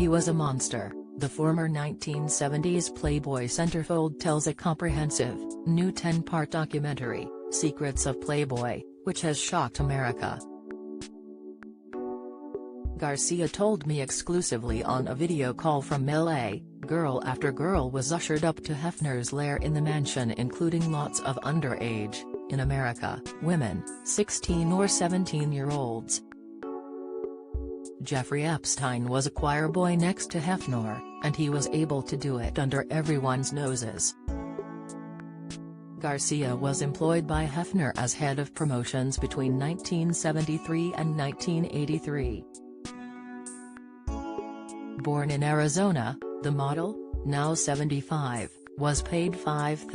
he was a monster, the former 1970s Playboy centerfold tells a comprehensive, new 10-part documentary, Secrets of Playboy, which has shocked America. Garcia told me exclusively on a video call from LA, girl after girl was ushered up to Hefner's lair in the mansion, including lots of underage, in America, women, 16 or 17-year-olds. Jeffrey Epstein was a choir boy next to Hefner, and he was able to do it under everyone's noses. Garcia was employed by Hefner as head of promotions between 1973 and 1983. Born in Arizona, the model, now 75, was paid $5,000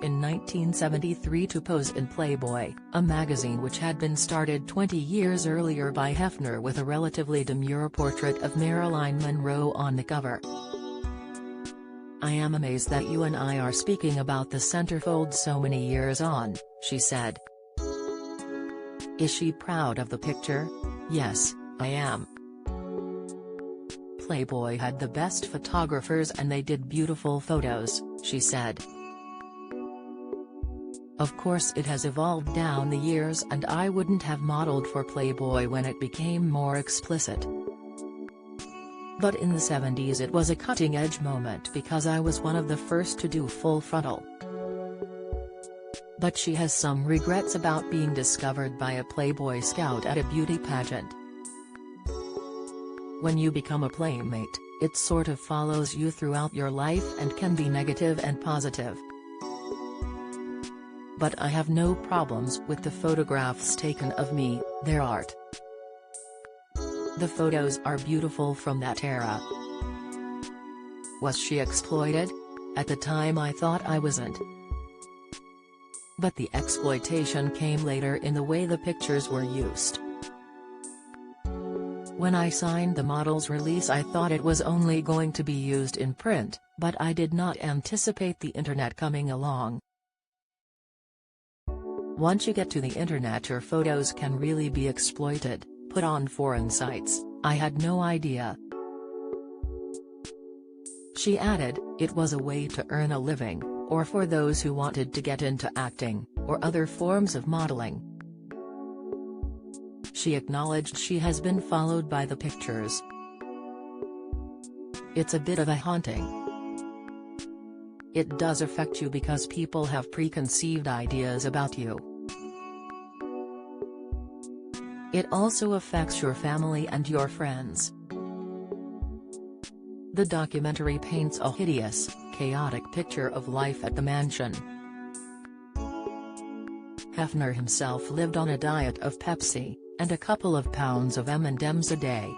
in 1973 to pose in Playboy, a magazine which had been started 20 years earlier by Hefner with a relatively demure portrait of Marilyn Monroe on the cover. "I am amazed that you and I are speaking about the centerfold so many years on," she said. Is she proud of the picture? Yes, I am. Playboy had the best photographers and they did beautiful photos, she said. Of course it has evolved down the years and I wouldn't have modeled for Playboy when it became more explicit. But in the 70s it was a cutting-edge moment because I was one of the first to do full frontal. But she has some regrets about being discovered by a Playboy scout at a beauty pageant. When you become a playmate, it sort of follows you throughout your life and can be negative and positive. But I have no problems with the photographs taken of me, they're art. The photos are beautiful from that era. Was she exploited? At the time I thought I wasn't. But the exploitation came later in the way the pictures were used. When I signed the model's release I thought it was only going to be used in print, but I did not anticipate the internet coming along. Once you get to the internet your photos can really be exploited, put on foreign sites. I had no idea. She added, it was a way to earn a living, or for those who wanted to get into acting, or other forms of modeling. She acknowledged she has been followed by the pictures. It's a bit of a haunting. It does affect you because people have preconceived ideas about you. It also affects your family and your friends. The documentary paints a hideous, chaotic picture of life at the mansion. Hefner himself lived on a diet of Pepsi, and a couple of pounds of M&Ms a day.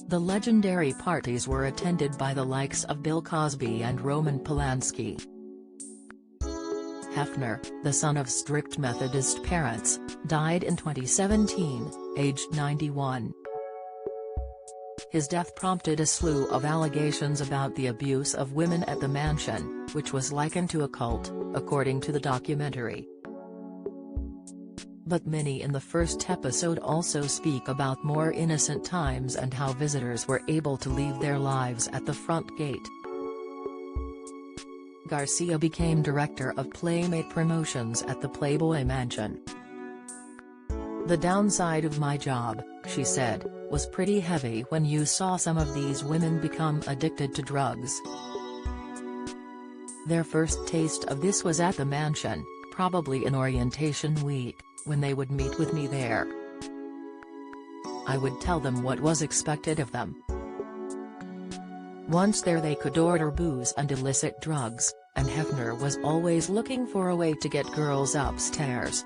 The legendary parties were attended by the likes of Bill Cosby and Roman Polanski. Hefner, the son of strict Methodist parents, died in 2017, aged 91. His death prompted a slew of allegations about the abuse of women at the mansion, which was likened to a cult, according to the documentary. But many in the first episode also speak about more innocent times and how visitors were able to leave their lives at the front gate. Garcia became director of Playmate Promotions at the Playboy Mansion. The downside of my job, she said, was pretty heavy when you saw some of these women become addicted to drugs. Their first taste of this was at the mansion, probably in orientation week, when they would meet with me there. I would tell them what was expected of them. Once there they could order booze and illicit drugs, and Hefner was always looking for a way to get girls upstairs.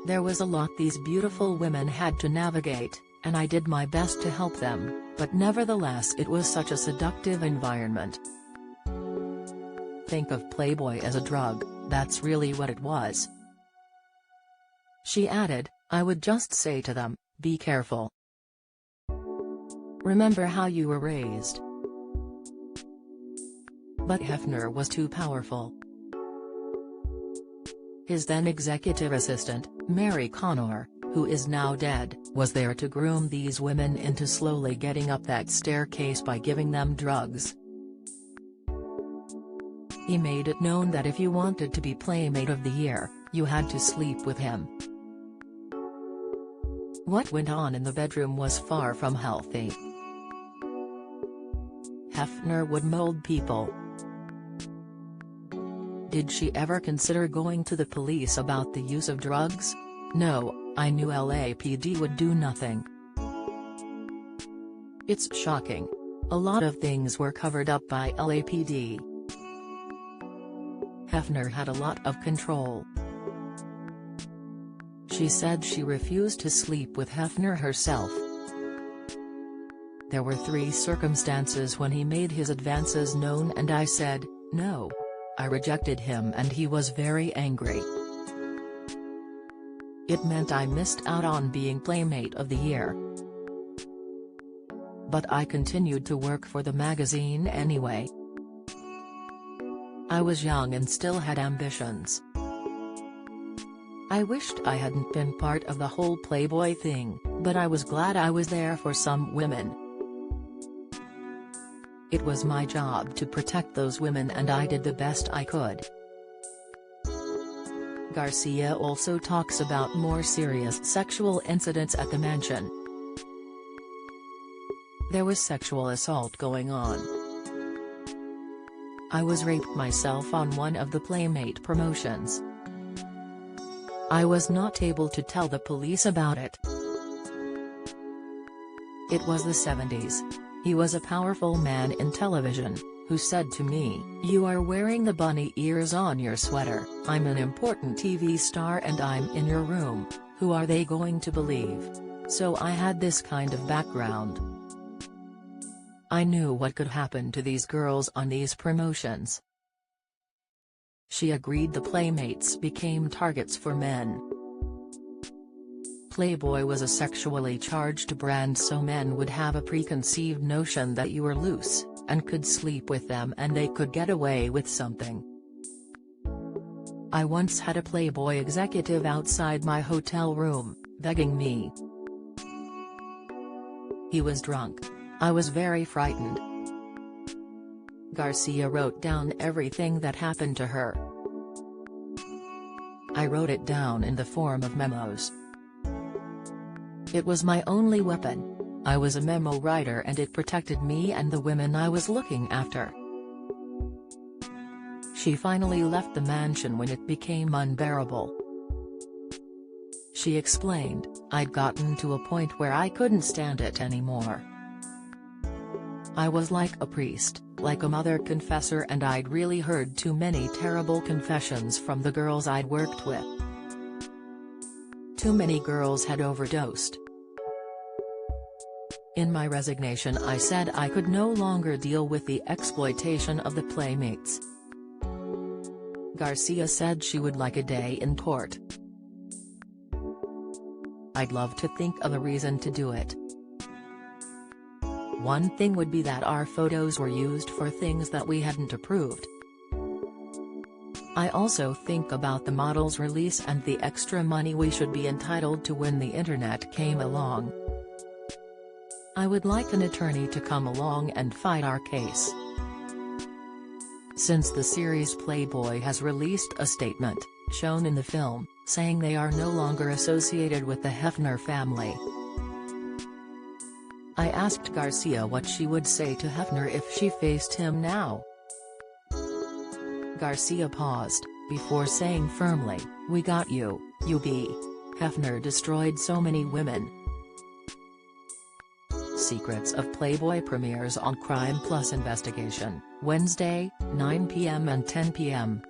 There was a lot these beautiful women had to navigate, and I did my best to help them, but nevertheless it was such a seductive environment. Think of Playboy as a drug, that's really what it was. She added, I would just say to them, be careful. Remember how you were raised. But Hefner was too powerful. His then executive assistant, Mary Connor, who is now dead, was there to groom these women into slowly getting up that staircase by giving them drugs. He made it known that if you wanted to be Playmate of the Year, you had to sleep with him. What went on in the bedroom was far from healthy. Hefner would mold people. Did she ever consider going to the police about the use of drugs? No, I knew LAPD would do nothing. It's shocking. A lot of things were covered up by LAPD. Hefner had a lot of control. She said she refused to sleep with Hefner herself. There were 3 circumstances when he made his advances known and I said, no. I rejected him and he was very angry. It meant I missed out on being Playmate of the Year. But I continued to work for the magazine anyway. I was young and still had ambitions. I wished I hadn't been part of the whole Playboy thing, but I was glad I was there for some women. It was my job to protect those women and I did the best I could. Garcia also talks about more serious sexual incidents at the mansion. There was sexual assault going on. I was raped myself on one of the Playmate promotions. I was not able to tell the police about it. It was the 70s. He was a powerful man in television, who said to me, "You are wearing the bunny ears on your sweater, I'm an important TV star and I'm in your room, who are they going to believe?" So I had this kind of background. I knew what could happen to these girls on these promotions. She agreed the Playmates became targets for men. Playboy was a sexually charged brand, so men would have a preconceived notion that you were loose, and could sleep with them and they could get away with something. I once had a Playboy executive outside my hotel room, begging me. He was drunk. I was very frightened. Garcia wrote down everything that happened to her. I wrote it down in the form of memos. It was my only weapon. I was a memo writer and it protected me and the women I was looking after. She finally left the mansion when it became unbearable. She explained, "I'd gotten to a point where I couldn't stand it anymore. I was like a priest, like a mother confessor, and I'd really heard too many terrible confessions from the girls I'd worked with. Too many girls had overdosed. In my resignation I said I could no longer deal with the exploitation of the Playmates." Garcia said she would like a day in court. "I'd love to think of a reason to do it. One thing would be that our photos were used for things that we hadn't approved. I also think about the model's release and the extra money we should be entitled to when the internet came along. I would like an attorney to come along and fight our case." Since the series, Playboy has released a statement, shown in the film, saying they are no longer associated with the Hefner family. I asked Garcia what she would say to Hefner if she faced him now. Garcia paused, before saying firmly, "We got you, you be. Hefner destroyed so many women." Secrets of Playboy premieres on Crime Plus Investigation, Wednesday, 9 p.m. and 10 p.m.